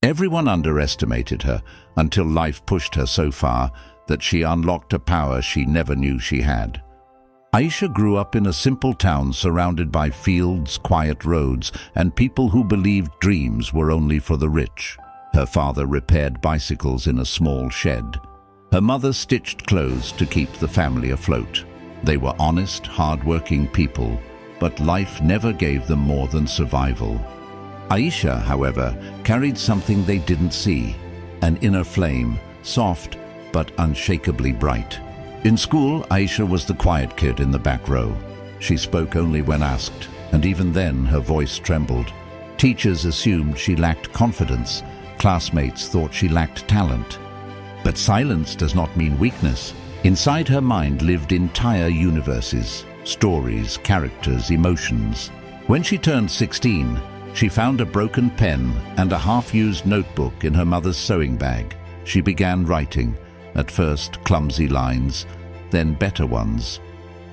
Everyone underestimated her until life pushed her so far that she unlocked a power she never knew she had. Aisha grew up in a simple town surrounded by fields, quiet roads, and people who believed dreams were only for the rich. Her father repaired bicycles in a small shed. Her mother stitched clothes to keep the family afloat. They were honest, hard-working people, but life never gave them more than survival. Aisha, however, carried something they didn't see, an inner flame, soft but unshakably bright. In school, Aisha was the quiet kid in the back row. She spoke only when asked, and even then her voice trembled. Teachers assumed she lacked confidence. Classmates thought she lacked talent. But silence does not mean weakness. Inside her mind lived entire universes, stories, characters, emotions. When she turned 16, she found a broken pen and a half-used notebook in her mother's sewing bag. She began writing, at first clumsy lines, then better ones,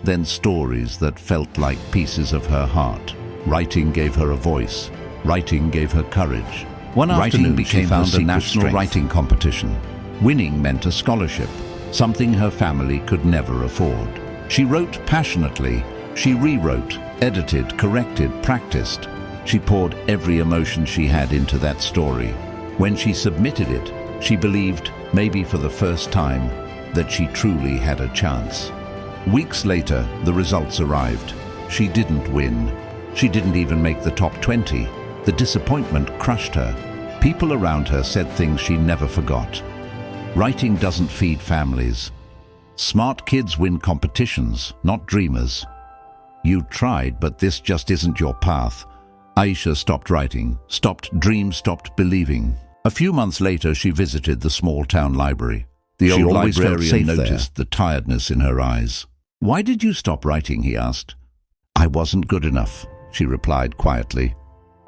then stories that felt like pieces of her heart. Writing gave her a voice. Writing gave her courage. One afternoon she found a national writing competition. Winning meant a scholarship, something her family could never afford. She wrote passionately. She rewrote, edited, corrected, practiced. She poured every emotion she had into that story. When she submitted it, she believed, maybe for the first time, that she truly had a chance. Weeks later, the results arrived. She didn't win. She didn't even make the top 20. The disappointment crushed her. People around her said things she never forgot. Writing doesn't feed families. Smart kids win competitions, not dreamers. You tried, but this just isn't your path. Aisha stopped writing, stopped dreams, stopped believing. A few months later, she visited the small-town library. The old librarian noticed the tiredness in her eyes. "Why did you stop writing?" he asked. "I wasn't good enough," she replied quietly.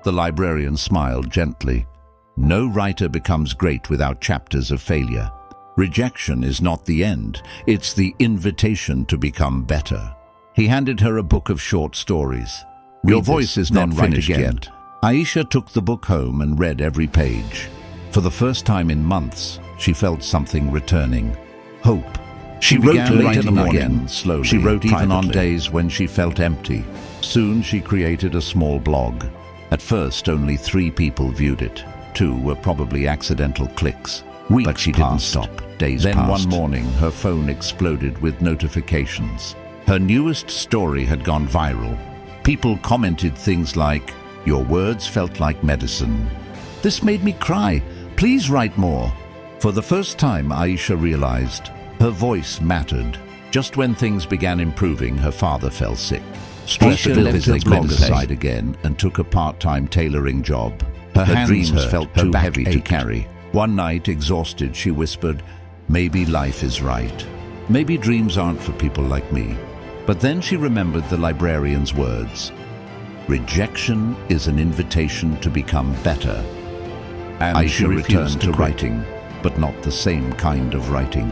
The librarian smiled gently. "No writer becomes great without chapters of failure. Rejection is not the end, it's the invitation to become better." He handed her a book of short stories. "Your voice is not finished yet." Aisha took the book home and read every page. For the first time in months, she felt something returning. Hope. She wrote late in the morning, slowly. She wrote even on days when she felt empty. Soon she created a small blog. At first, only 3 people viewed it. 2 were probably accidental clicks. But she didn't stop. Days passed. Then one morning, her phone exploded with notifications. Her newest story had gone viral. People commented things like, "Your words felt like medicine. This made me cry. Please write more." For the first time, Aisha realized her voice mattered. Just when things began improving, her father fell sick. Aisha left her blog aside again and took a part-time tailoring job. Her dreams felt too heavy to carry. One night, exhausted, she whispered, "Maybe life is right. Maybe dreams aren't for people like me." But then she remembered the librarian's words. Rejection is an invitation to become better. And Aisha returned to writing, but not the same kind of writing.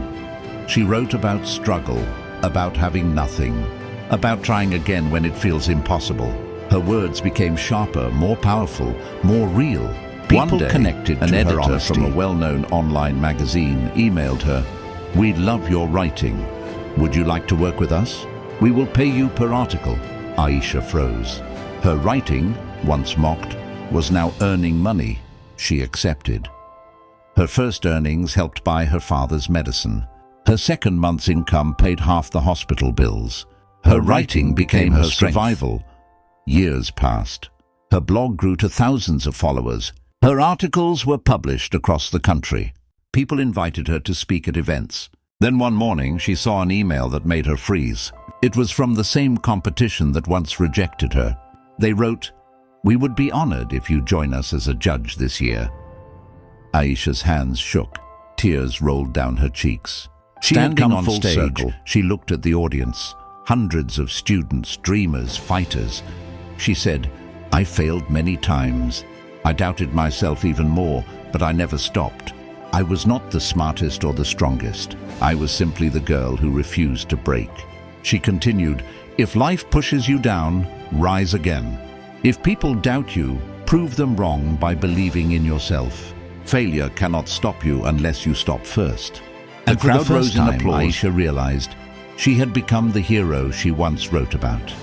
She wrote about struggle, about having nothing, about trying again when it feels impossible. Her words became sharper, more powerful, more real. People connected to her honesty. From a well-known online magazine emailed her, "We love your writing. Would you like to work with us? We will pay you per article." Aisha froze. Her writing, once mocked, was now earning money. She accepted. Her first earnings helped buy her father's medicine. Her second month's income paid half the hospital bills. Her writing became her survival. Years passed. Her blog grew to thousands of followers. Her articles were published across the country. People invited her to speak at events. Then one morning, she saw an email that made her freeze. It was from the same competition that once rejected her. They wrote, "We would be honored if you join us as a judge this year." Aisha's hands shook. Tears rolled down her cheeks. Standing on stage, she looked at the audience. Hundreds of students, dreamers, fighters. She said, "I failed many times. I doubted myself even more, but I never stopped. I was not the smartest or the strongest. I was simply the girl who refused to break." She continued, "If life pushes you down, rise again. If people doubt you, prove them wrong by believing in yourself." Failure cannot stop you unless you stop first. And the crowd rose in applause. Aisha realized she had become the hero she once wrote about.